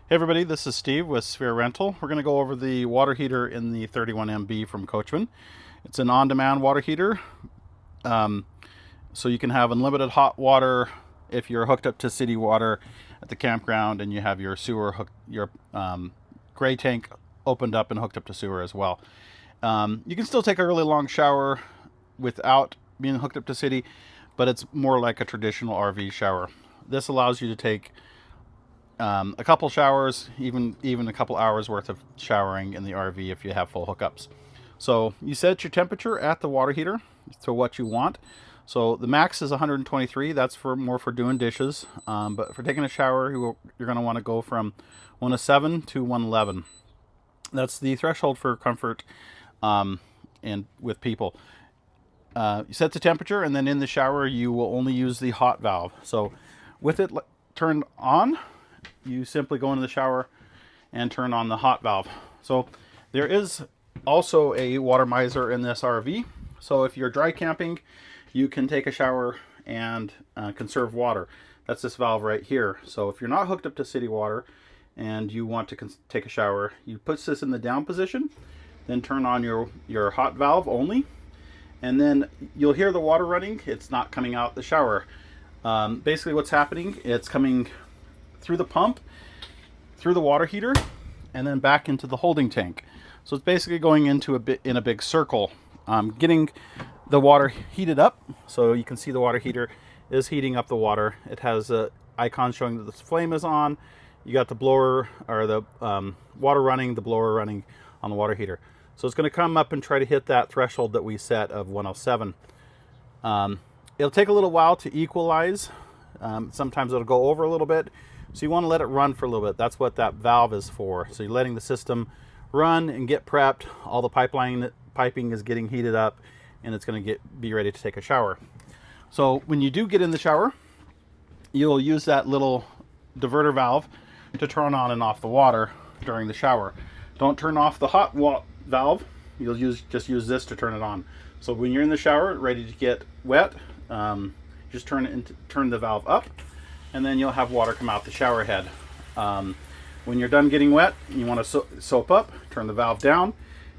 Hey everybody, this is Steve with Speer Rental. We're going to go over the water heater in the 31MB from Coachman. It's an on-demand water heater, so you can have unlimited hot water if you're hooked up to city water at the campground and you have your gray tank opened up and hooked up to sewer as well. You can still take a really long shower without being hooked up to city, but it's more like a traditional RV shower. This allows you to take a couple showers, even a couple hours worth of showering in the RV if you have full hookups. So you set your temperature at the water heater to what you want. So the max is 123. That's for more for doing dishes, but for taking a shower, you're going to want to go from 107 to 111. That's the threshold for comfort, and with people. You set the temperature, and then in the shower you will only use the hot valve. So with it turned on, you simply go into the shower and turn on the hot valve. So there is also a water miser in this RV. So if you're dry camping, you can take a shower and conserve water. That's this valve right here. So if you're not hooked up to city water and you want to take a shower, you put this in the down position, then turn on your hot valve only, and then you'll hear the water running. It's not coming out the shower. Basically what's happening, it's coming through the pump, through the water heater, and then back into the holding tank. So it's basically going into in a big circle, getting the water heated up. So you can see the water heater is heating up the water. It has a icon showing that the flame is on. You got the blower or the water running, the blower running on the water heater. So it's going to come up and try to hit that threshold that we set of 107. It'll take a little while to equalize. Sometimes it'll go over a little bit. So you want to let it run for a little bit. That's what that valve is for. So you're letting the system run and get prepped. All the piping is getting heated up, and it's going to be ready to take a shower. So when you do get in the shower, you'll use that little diverter valve to turn on and off the water during the shower. Don't turn off the hot valve. You'll just use this to turn it on. So when you're in the shower, ready to get wet, just turn the valve up, and then you'll have water come out the shower head. When you're done getting wet, you want to soap up, turn the valve down,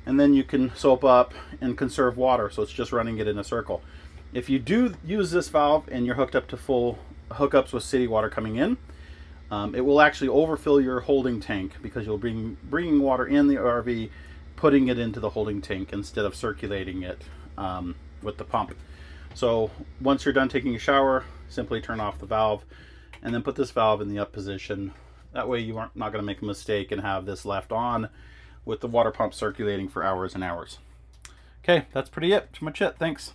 and then you can soap up and conserve water. So it's just running it in a circle. If you do use this valve and you're hooked up to full hookups with city water coming in, it will actually overfill your holding tank, because you'll be bringing water in the RV, putting it into the holding tank instead of circulating it with the pump. So once you're done taking a shower, simply turn off the valve and then put this valve in the up position. That way you aren't not going to make a mistake and have this left on with the water pump circulating for hours and hours. Okay, that's pretty much it. Thanks.